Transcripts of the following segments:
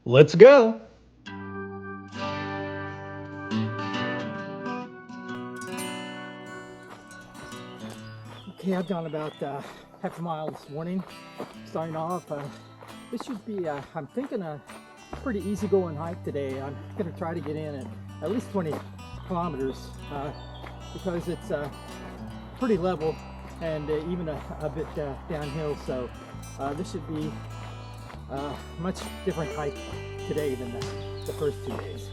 Let's go. Okay, I've gone about half a mile this morning. Starting off, this should be, I'm thinking, a pretty easy going hike today. I'm going to try to get in at least 20 kilometers because it's pretty level and even a bit downhill. So this should be a much different hike today than the first 2 days.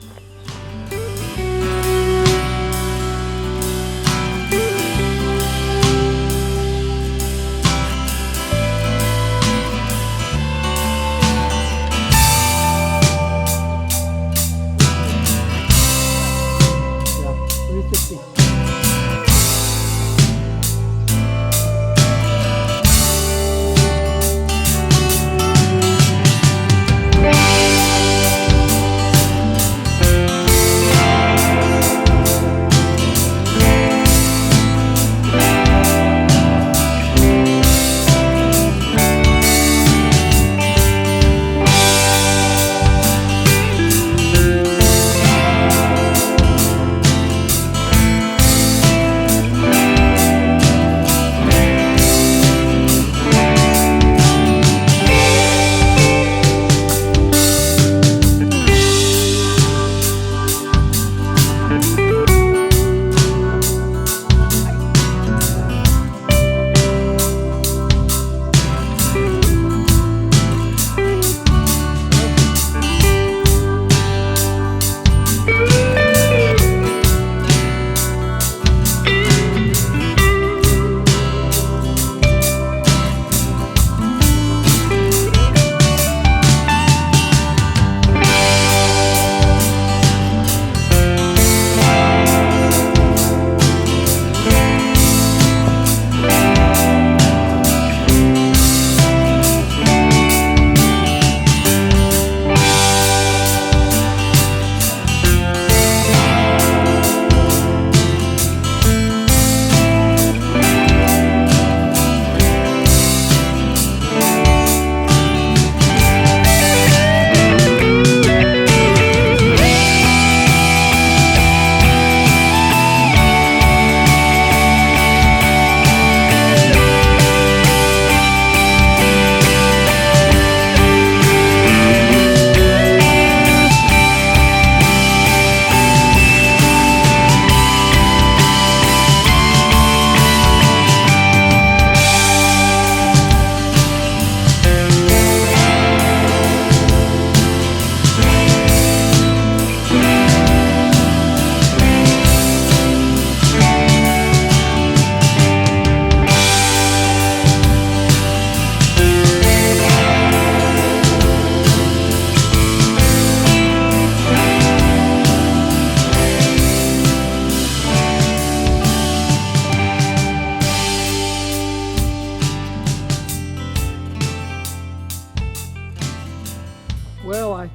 Well,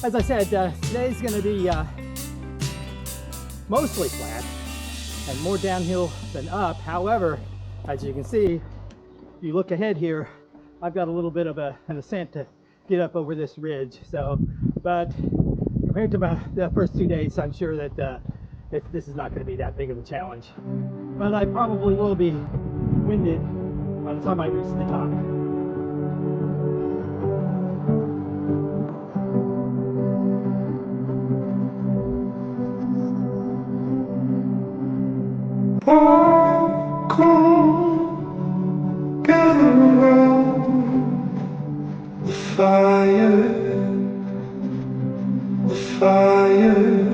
as I said, today's going to be mostly flat and more downhill than up. However, as you can see, if you look ahead here, I've got a little bit of an ascent to get up over this ridge. So, but compared to the first 2 days, I'm sure that this is not going to be that big of a challenge. But I probably will be winded by the time I reach the top. Come, gather around the fire, the fire.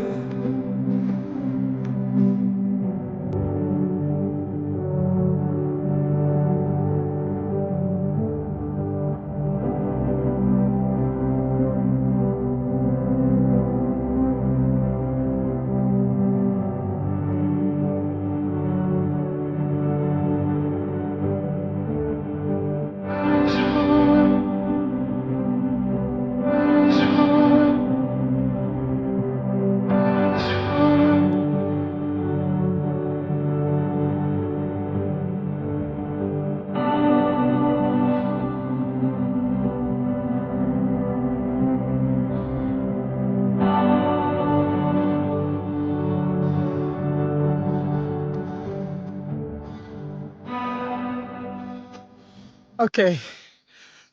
Okay,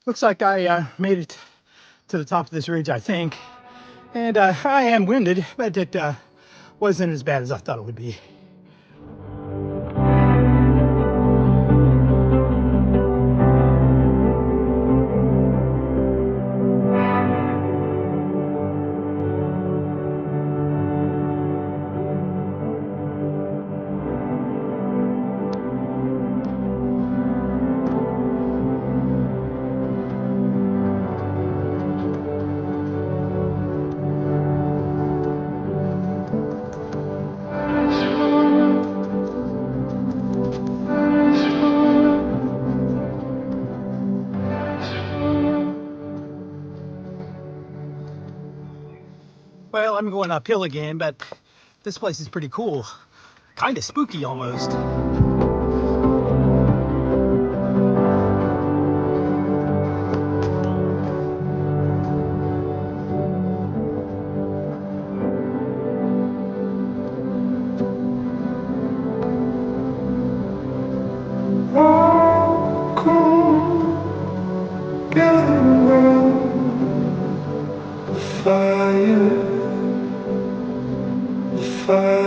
looks like I made it to the top of this ridge, I think. And I am winded, but it wasn't as bad as I thought it would be. Well, I'm going uphill again, but this place is pretty cool. Kind of spooky almost. Walk on, gather around the fire, the fire.